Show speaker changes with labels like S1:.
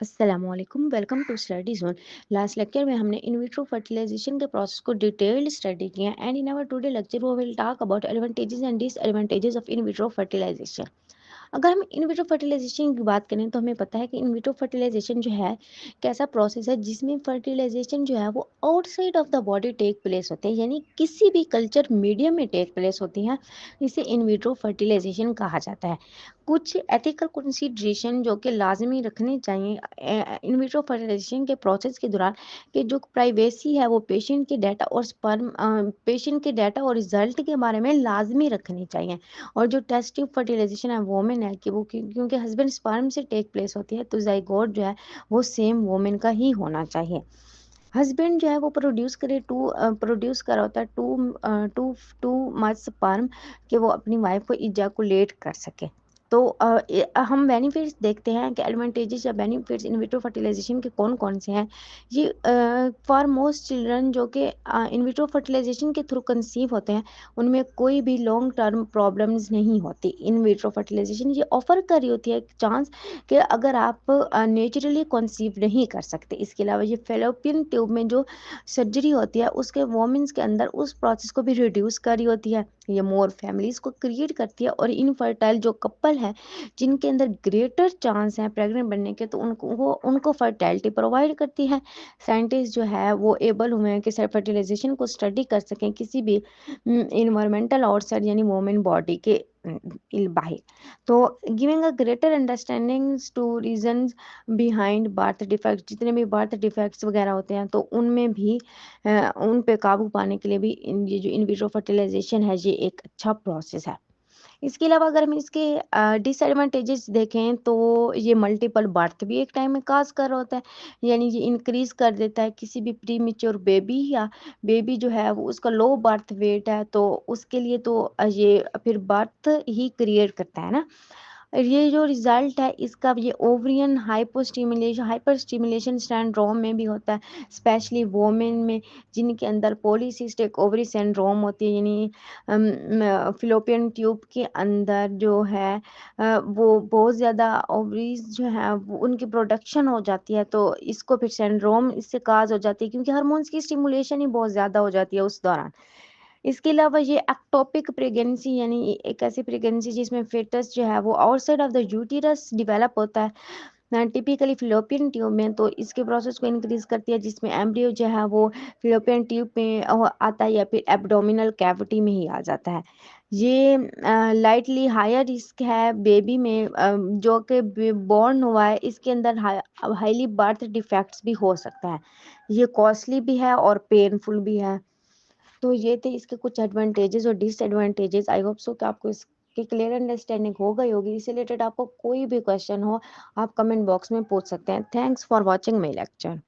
S1: अस्सलामुअलैकुम, welcome to study zone. Last lecture में हमने इन विट्रो फर्टिलाइजेशन के प्रोसेस को डिटेल्ड स्टडी किया and in our today lecture we will talk about advantages and disadvantages of in vitro fertilization. अगर हम इन विट्रो फर्टिलाइजेशन की बात करें तो हमें पता है कि इन विट्रो फर्टिलाइजेशन जो है कैसा प्रोसेस है जिसमें फर्टिलाइजेशन जो है वो outside of the body take place होते हैं, यानी किसी भी कल्चर मीडियम में टेक प्लेस होती हैं। इसे इन विट्रो फर्टिलाइजेशन कहा जाता है। कुछ एथिकल कंसीडरेशन जो कि लाजमी रखने चाहिए इन विट्रो फर्टिलाइजेशन के प्रोसेस के दौरान, कि जो प्राइवेसी है वो पेशेंट के डाटा और रिजल्ट के बारे में लाजमी रखनी चाहिए। और जो टेस्ट ट्यूब फर्टिलाइजेशन है वोमेन है कि वो क्योंकि हस्बैंड स्पर्म से टेक प्लेस होती है, तो जाइगोट जो है वो सेम वोमेन का ही होना चाहिए। हस्बैंड जो है वो प्रोड्यूस कर होता है टू मच स्पर्म कि वो अपनी वाइफ को इजैकुलेट कर सके। तो हम बेनिफिट्स देखते हैं कि एडवांटेजेस या बेनिफिट्स इन विट्रो फर्टिलाइजेशन के कौन कौन से हैं। ये फॉर मोस्ट चिल्ड्रन जो कि इन विट्रो फर्टिलाइजेशन के थ्रू कंसीव होते हैं, उनमें कोई भी लॉन्ग टर्म प्रॉब्लम्स नहीं होती। इन विट्रो फर्टिलाइजेशन ये ऑफर कर रही होती है चांस कि अगर आप नेचुरली कंसीव नहीं कर सकते। इसके अलावा ये फेलोपियन ट्यूब में जो सर्जरी होती है उसके वोमेन्स के अंदर उस प्रोसेस को भी रिड्यूस कर रही होती है। ये मोर फैमिलीज को क्रिएट करती है और इनफर्टाइल जो कपल है जिनके अंदर ग्रेटर चांस है प्रेग्नेंट बनने के, तो उनको फर्टिलिटी प्रोवाइड करती है। साइंटिस्ट जो है वो एबल हुए हैं कि फर्टिलाइजेशन को स्टडी कर सकें किसी भी इन्वायरमेंटल आउटसाइड यानी वोमेन बॉडी के बाहर। तो giving a greater understandings two reasons behind birth defect, जितने भी बर्थ डिफेक्ट्स वगैरह होते हैं तो उनमें भी उन पे काबू पाने के लिए भी ये जो इन विट्रो फर्टिलाइजेशन है ये एक अच्छा प्रोसेस है। इसके अलावा अगर हम इसके डिसएडवांटेजेस देखें तो ये मल्टीपल बर्थ भी एक टाइम में काज कर रहा होता है, यानी ये इंक्रीज कर देता है किसी भी प्री मेच्योर बेबी या बेबी जो है वो उसका लो बर्थ वेट है तो उसके लिए तो ये फिर बर्थ ही क्रिएट करता है ना। और ये जो रिजल्ट है इसका ये ओवरियन हाइपर स्टिमुलेशन सिंड्रोम में भी होता है, स्पेशली वोमेन में जिनके अंदर पॉलीसिस्टिक ओवरी सिंड्रोम होती है, यानी फिलोपियन ट्यूब के अंदर जो है वो बहुत ज़्यादा ओवरीज जो है वो उनकी प्रोडक्शन हो जाती है, तो इसको फिर सिंड्रोम इससे काज हो जाती है क्योंकि हार्मोन्स की स्टिमुलेशन ही बहुत ज़्यादा हो जाती है उस दौरान। इसके अलावा ये एक्टोपिक प्रेगनेंसी यानी एक ऐसी प्रेगनेंसी जिसमें फेटस जो है वो outside of the uterus develop होता है टिपिकली फिलोपियन ट्यूब में, तो इसके प्रोसेस को इंक्रीज करती है जिसमें एम्ब्रियो जो है वो फिलोपियन ट्यूब में आता है या फिर एब्डोमिनल कैविटी में ही आ जाता है। ये लाइटली हायर रिस्क है बेबी में जो कि बॉर्न हुआ है इसके अंदर हाईली बर्थ डिफेक्ट्स भी हो सकता है। ये कॉस्टली भी है और पेनफुल भी है। तो ये थे इसके कुछ एडवांटेजेस और डिसएडवांटेजेस। आई होप सो कि आपको इसकी क्लियर अंडरस्टैंडिंग हो गई होगी। इससे रिलेटेड आपको कोई भी क्वेश्चन हो आप कमेंट बॉक्स में पूछ सकते हैं। Thanks for watching my lecture.